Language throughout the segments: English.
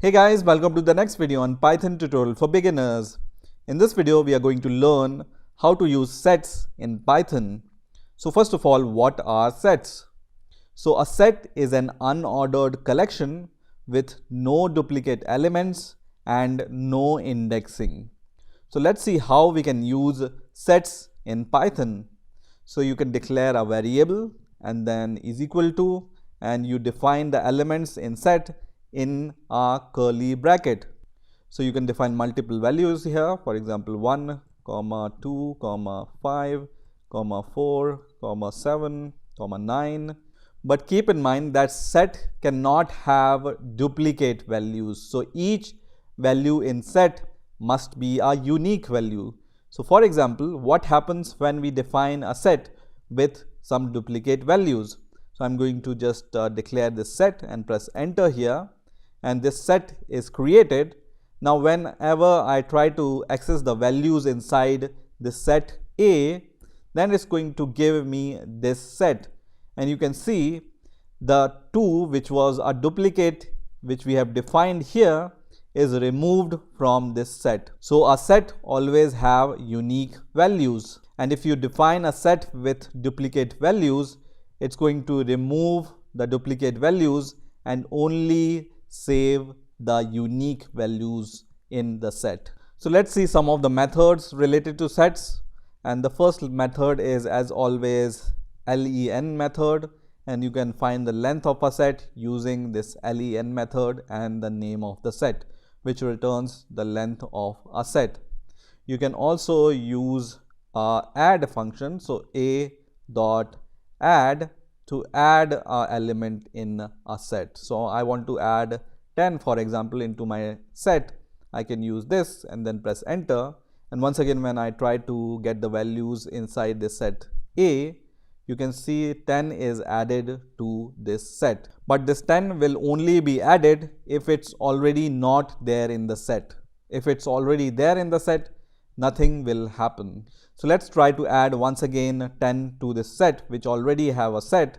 Hey guys, welcome to the next video on Python tutorial for beginners. In this video, we are going to learn how to use sets in Python. So first of all, what are sets? So a set is an unordered collection with no duplicate elements and no indexing. So let's see how we can use sets in Python. So you can declare a variable and then is equal to, and you define the elements in set in a curly bracket. So you can define multiple values here, for example 1, 2, 5, 4, 7, 9. But keep in mind that set cannot have duplicate values. So each value in set must be a unique value. So for example, what happens when we define a set with some duplicate values? So I'm going to just declare this set and press enter here, and this set is created. Now whenever I try to access the values inside this set A, then it's going to give me this set, and you can see the 2, which was a duplicate which we have defined here, is removed from this set. So a set always have unique values, and if you define a set with duplicate values, it's going to remove the duplicate values and only save the unique values in the set. So let's see some of the methods related to sets, and the first method is, as always, len method, and you can find the length of a set using this len method and the name of the set, which returns the length of a set. You can also use a add function, so a dot add, to add an element in a set. So I want to add 10, for example, into my set. I can use this and then press enter, and once again when I try to get the values inside this set A, you can see 10 is added to this set. But this 10 will only be added if it's already not there in the set. If it's already there in the set, nothing will happen. So let's try to add once again 10 to this set which already have a set,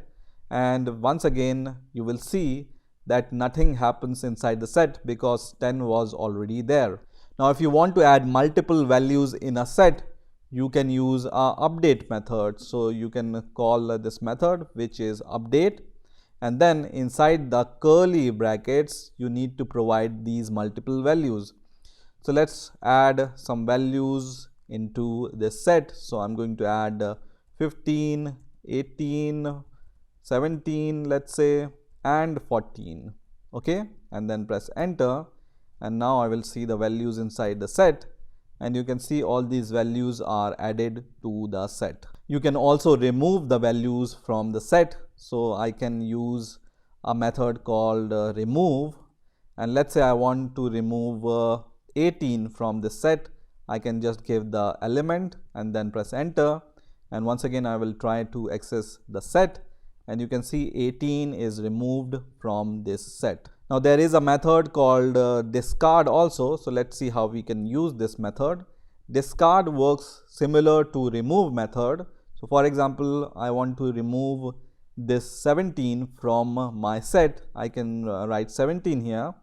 and once again you will see that nothing happens inside the set because 10 was already there. Now if you want to add multiple values in a set, you can use a update method. So you can call this method, which is update, and then inside the curly brackets you need to provide these multiple values. So let's add some values into this set. So I'm going to add 15, 18, 17, let's say, and 14. Okay, and then press enter, and now I will see the values inside the set, and you can see all these values are added to the set. You can also remove the values from the set. So I can use a method called remove, and let's say I want to remove 18 from this set. I can just give the element and then press enter, and once again I will try to access the set, and you can see 18 is removed from this set. Now there is a method called discard also. So let's see how we can use this method. Discard works similar to remove method. So for example, I want to remove this 17 from my set. I can write 17 here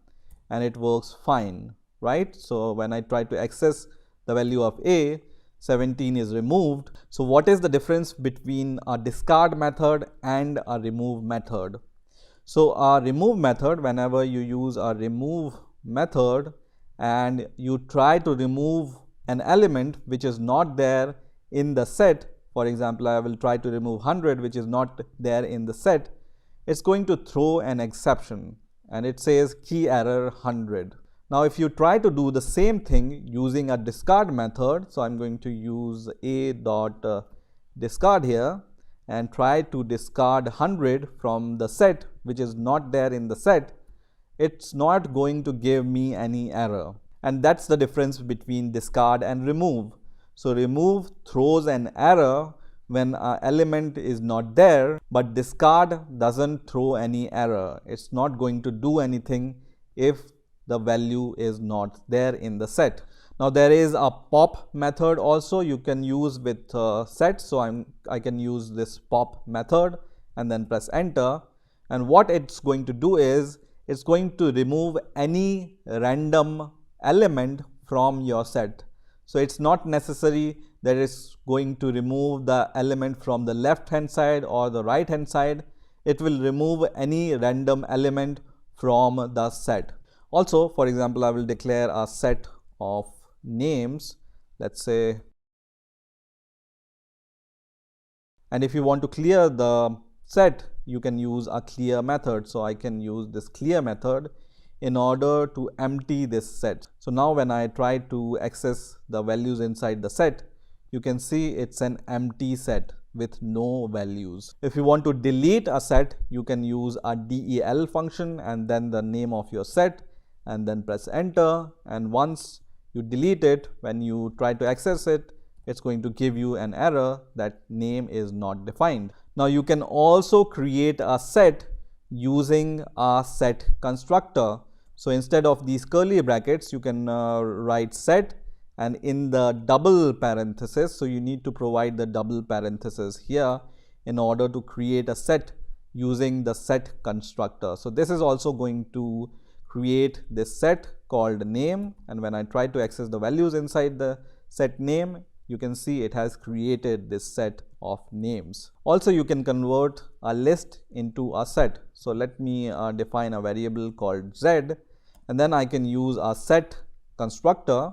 and it works fine, right? So when I try to access the value of A, 17 is removed. So what is the difference between a discard method and a remove method? So a remove method, whenever you use a remove method and you try to remove an element which is not there in the set, for example, I will try to remove 100 which is not there in the set, it's going to throw an exception and it says key error 100. Now if you try to do the same thing using a discard method, so I'm going to use a dot discard here and try to discard 100 from the set which is not there in the set, it's not going to give me any error. And that's the difference between discard and remove. So remove throws an error when an element is not there, but discard doesn't throw any error. It's not going to do anything if the value is not there in the set. Now there is a pop method also you can use with sets. So I can use this pop method and then press enter, and what it's going to do is it's going to remove any random element from your set. So it's not necessary that it's going to remove the element from the left hand side or the right hand side. It will remove any random element from the set. Also, for example, I will declare a set of names, let's say, and if you want to clear the set, you can use a clear method. So I can use this clear method in order to empty this set. So now when I try to access the values inside the set, you can see it's an empty set with no values. If you want to delete a set, you can use a del function and then the name of your set and then press enter, and once you delete it, when you try to access it, it's going to give you an error that name is not defined. Now you can also create a set using a set constructor. So instead of these curly brackets, you can write set, and in the double parenthesis, so you need to provide the double parenthesis here in order to create a set using the set constructor. So this is also going to create this set called name, and when I try to access the values inside the set name, you can see it has created this set of names. Also, you can convert a list into a set. So let me define a variable called z, and then I can use a set constructor,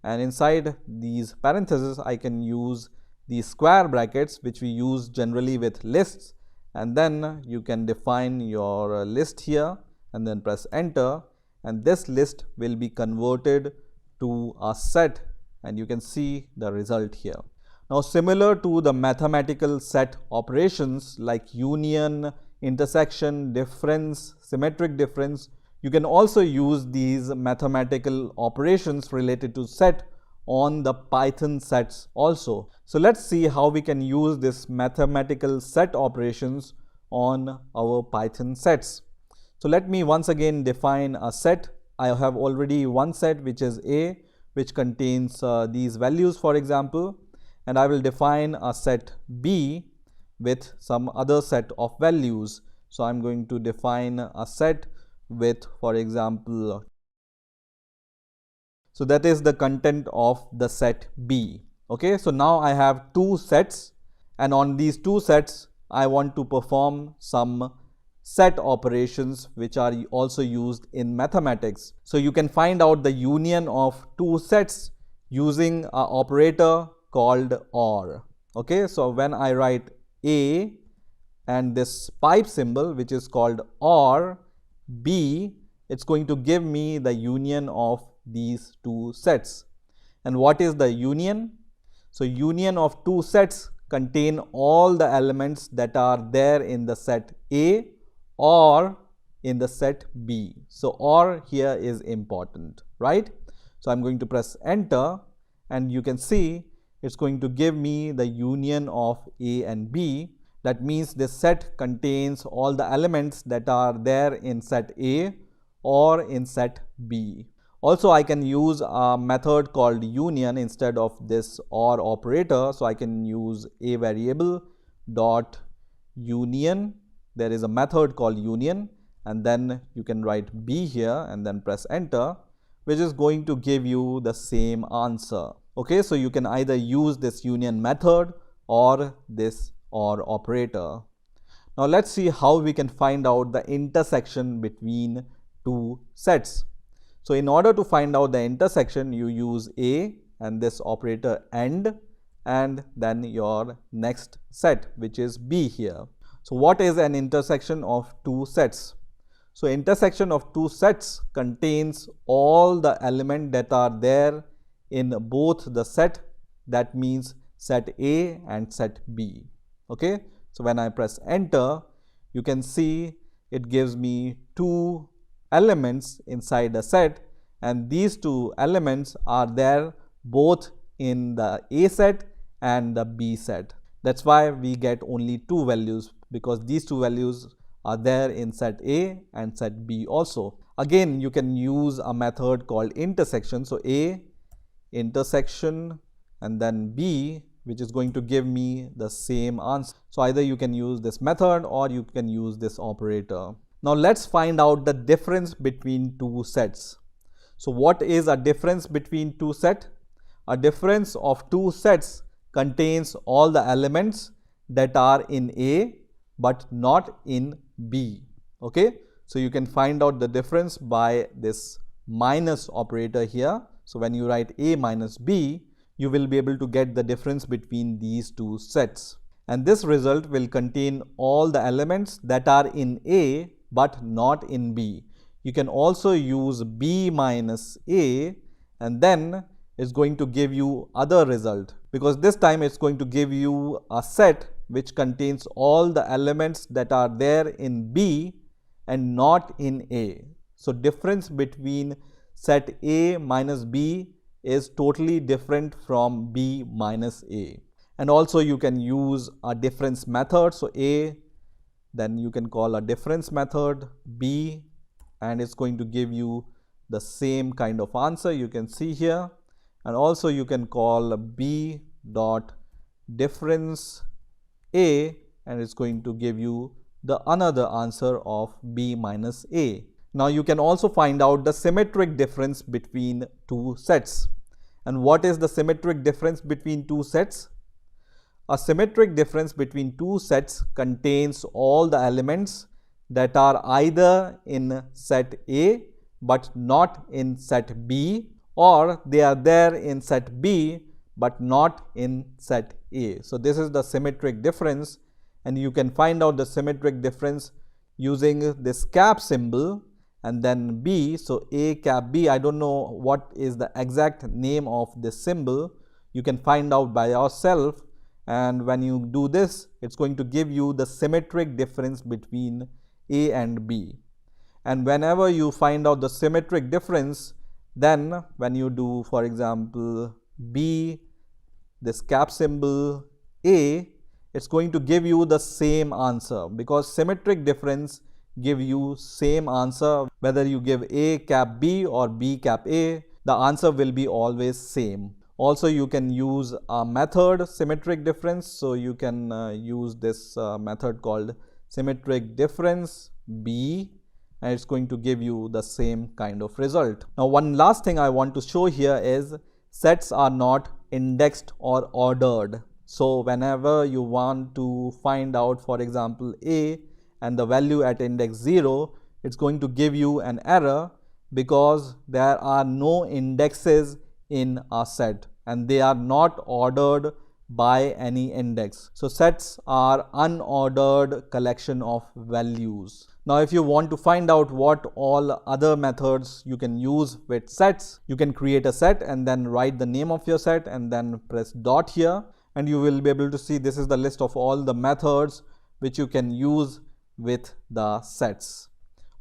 and inside these parentheses I can use these square brackets which we use generally with lists, and then you can define your list here and then press enter, and this list will be converted to a set, and you can see the result here. Now similar to the mathematical set operations like union, intersection, difference, symmetric difference, you can also use these mathematical operations related to set on the Python sets also. So let's see how we can use this mathematical set operations on our Python sets. So let me once again define a set. I have already one set which is A, which contains these values, for example, and I will define a set B with some other set of values. So I'm going to define a set with, for example, so that is the content of the set B. Okay, so now I have two sets, and on these two sets I want to perform some set operations which are also used in mathematics. So you can find out the union of two sets using an operator called OR. Okay, so when I write A and this pipe symbol which is called OR B, it's going to give me the union of these two sets. And what is the union? So union of two sets contain all the elements that are there in the set A or in the set B. So OR here is important, right? So I'm going to press enter, and you can see it's going to give me the union of A and B. That means this set contains all the elements that are there in set A or in set B. Also, I can use a method called union instead of this OR operator. So I can use a variable dot union. There is a method called union, and then you can write B here and then press enter, which is going to give you the same answer. Okay, so you can either use this union method or this OR operator. Now let's see how we can find out the intersection between two sets. So in order to find out the intersection, you use A and this operator AND, and then your next set, which is B here. So what is an intersection of two sets? So intersection of two sets contains all the elements that are there in both the set, that means set A and set B. Okay, so when I press enter, you can see it gives me two elements inside the set, and these two elements are there both in the A set and the B set. That's why we get only two values, because these two values are there in set A and set B also. Again, you can use a method called intersection. So A intersection and then B, which is going to give me the same answer. So either you can use this method or you can use this operator. Now let's find out the difference between two sets. So what is a difference between two sets? A difference of two sets contains all the elements that are in A but not in B. Okay, so you can find out the difference by this minus operator here. So when you write A minus B, you will be able to get the difference between these two sets. And this result will contain all the elements that are in A but not in B. You can also use B minus A, and then it's going to give you other result, because this time it's going to give you a set which contains all the elements that are there in B and not in A. So difference between set A minus B is totally different from B minus A. And also you can use a difference method. So A, then you can call a difference method B, and it's going to give you the same kind of answer you can see here. And also you can call B dot difference A, and it's going to give you the another answer of B minus A. Now you can also find out the symmetric difference between two sets. And what is the symmetric difference between two sets? A symmetric difference between two sets contains all the elements that are either in set A but not in set B, or they are there in set B but not in set A. So this is the symmetric difference, and you can find out the symmetric difference using this cap symbol and then B. So A cap B, I don't know what is the exact name of this symbol. You can find out by yourself, and when you do this, it's going to give you the symmetric difference between A and B. And whenever you find out the symmetric difference, then when you do, for example, B, this cap symbol A, it's going to give you the same answer, because symmetric difference give you same answer. Whether you give A cap B or B cap A, the answer will be always same. Also you can use a method symmetric difference. So you can use this method called symmetric difference B, and it's going to give you the same kind of result. Now one last thing I want to show here is sets are not indexed or ordered. So whenever you want to find out, for example, A and the value at index 0, it's going to give you an error because there are no indexes in a set and they are not ordered by any index. So sets are unordered collection of values. Now if you want to find out what all other methods you can use with sets, you can create a set and then write the name of your set and then press dot here, and you will be able to see this is the list of all the methods which you can use with the sets.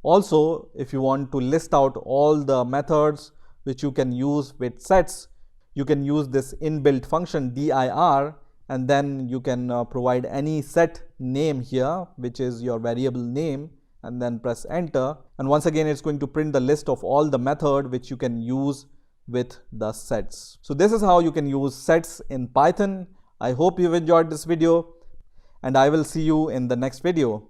Also, if you want to list out all the methods which you can use with sets, you can use this inbuilt function dir, and then you can provide any set name here, which is your variable name, and then press enter, and once again it's going to print the list of all the method which you can use with the sets. So this is how you can use sets in Python. I hope you've enjoyed this video, and I will see you in the next video.